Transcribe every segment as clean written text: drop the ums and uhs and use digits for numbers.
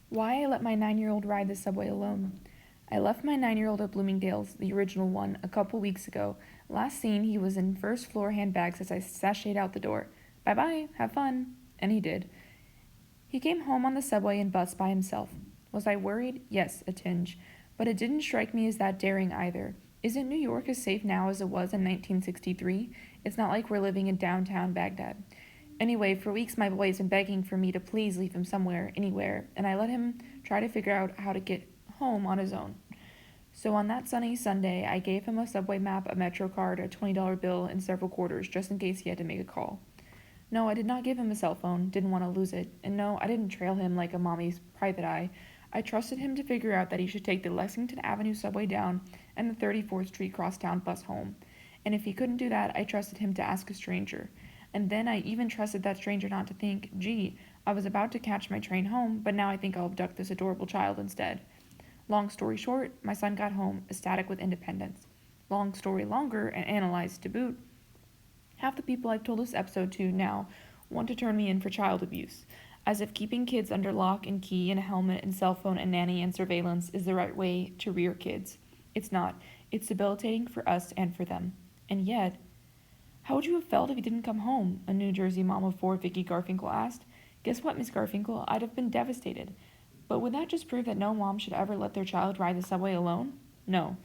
Why I let my 9-year-old ride the subway alone. I left my 9-year-old at Bloomingdale's, the original one, a couple weeks ago. Last seen, he was in first floor handbags as I sashayed out the door. Bye bye, have fun. And he did. He came home on the subway and bus by himself. Was I worried? Yes, a tinge. But it didn't strike me as that daring either. Isn't New York as safe now as it was in 1963? It's not like we're living in downtown Baghdad. Anyway, for weeks my boy has been begging for me to please leave him somewhere, anywhere, and I let him try to figure out how to get home on his own. So on that sunny Sunday, I gave him a subway map, a Metro card, a $20 bill, and several quarters, just in case he had to make a call. No, I did not give him a cell phone, didn't want to lose it, and no, I didn't trail him like a mommy's private eye. I trusted him to figure out that he should take the Lexington Avenue subway down and the 34th Street crosstown bus home. And if he couldn't do that, I trusted him to ask a stranger. And then I even trusted that stranger not to think, gee, I was about to catch my train home, but now I think I'll abduct this adorable child instead. Long story short, my son got home, ecstatic with independence. Long story longer, and analyzed to boot. Half the people I've told this episode to now want to turn me in for child abuse, as if keeping kids under lock and key and a helmet and cell phone and nanny and surveillance is the right way to rear kids. It's not. It's debilitating for us and for them. And yet, how would you have felt if you didn't come home? A New Jersey mom of four, Vicky Garfinkel, asked. Guess what, Miss Garfinkel? I'd have been devastated. But would that just prove that no mom should ever let their child ride the subway alone? No.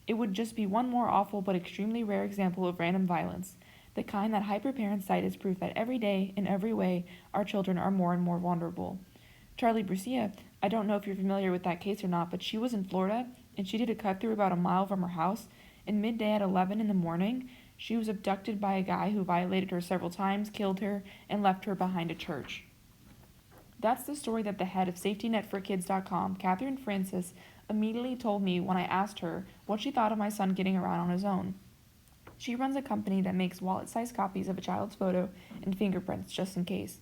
It would just be one more awful but extremely rare example of random violence, the kind that hyper-parents cite as proof that every day, in every way, our children are more and more vulnerable. Charlie Brucia, I don't know if you're familiar with that case or not, but she was in Florida, and she did a cut-through about a mile from her house, and midday at 11 in the morning, she was abducted by a guy who violated her several times, killed her, and left her behind a church. That's the story that the head of SafetyNetForKids.com, Catherine Francis, immediately told me when I asked her what she thought of my son getting around on his own. She runs a company that makes wallet-sized copies of a child's photo and fingerprints just in case.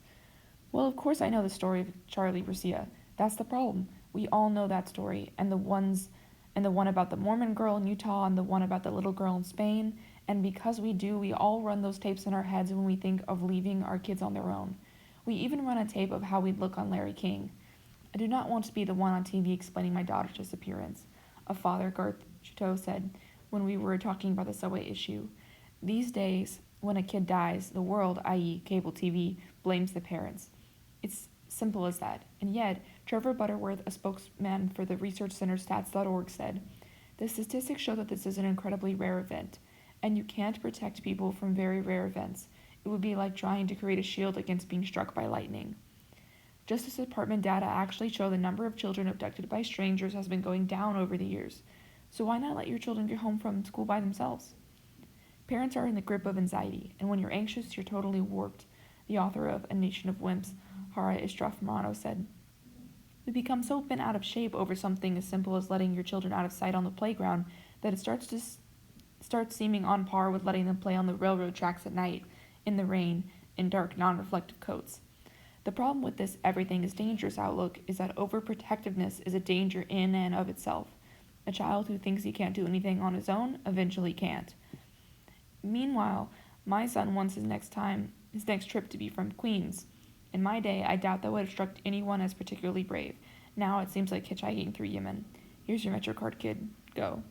Well, of course I know the story of Charlie Garcia. That's the problem. We all know that story, and the one about the Mormon girl in Utah and the one about the little girl in Spain, and because we do, we all run those tapes in our heads when we think of leaving our kids on their own. We even run a tape of how we'd look on Larry King. I do not want to be the one on TV explaining my daughter's disappearance. A father, Garth Chateau, said when we were talking about the subway issue. These days, when a kid dies, the world, i.e., cable TV, blames the parents. It's simple as that. And yet, Trevor Butterworth, a spokesman for the research center stats.org, said, the statistics show that this is an incredibly rare event, and you can't protect people from very rare events. It would be like trying to create a shield against being struck by lightning. Justice Department data actually show the number of children abducted by strangers has been going down over the years. So why not let your children get home from school by themselves? Parents are in the grip of anxiety, and when you're anxious, you're totally warped, the author of A Nation of Wimps, Hara Estrafmano, said. We become so bent out of shape over something as simple as letting your children out of sight on the playground that it starts seeming on par with letting them play on the railroad tracks at night, in the rain, in dark, non-reflective coats. The problem with this everything is dangerous outlook is that overprotectiveness is a danger in and of itself. A child who thinks he can't do anything on his own eventually can't. Meanwhile, my son wants his next trip to be from Queens. In my day, I doubt that would have struck anyone as particularly brave. Now it seems like hitchhiking through Yemen. Here's your MetroCard, kid. Go.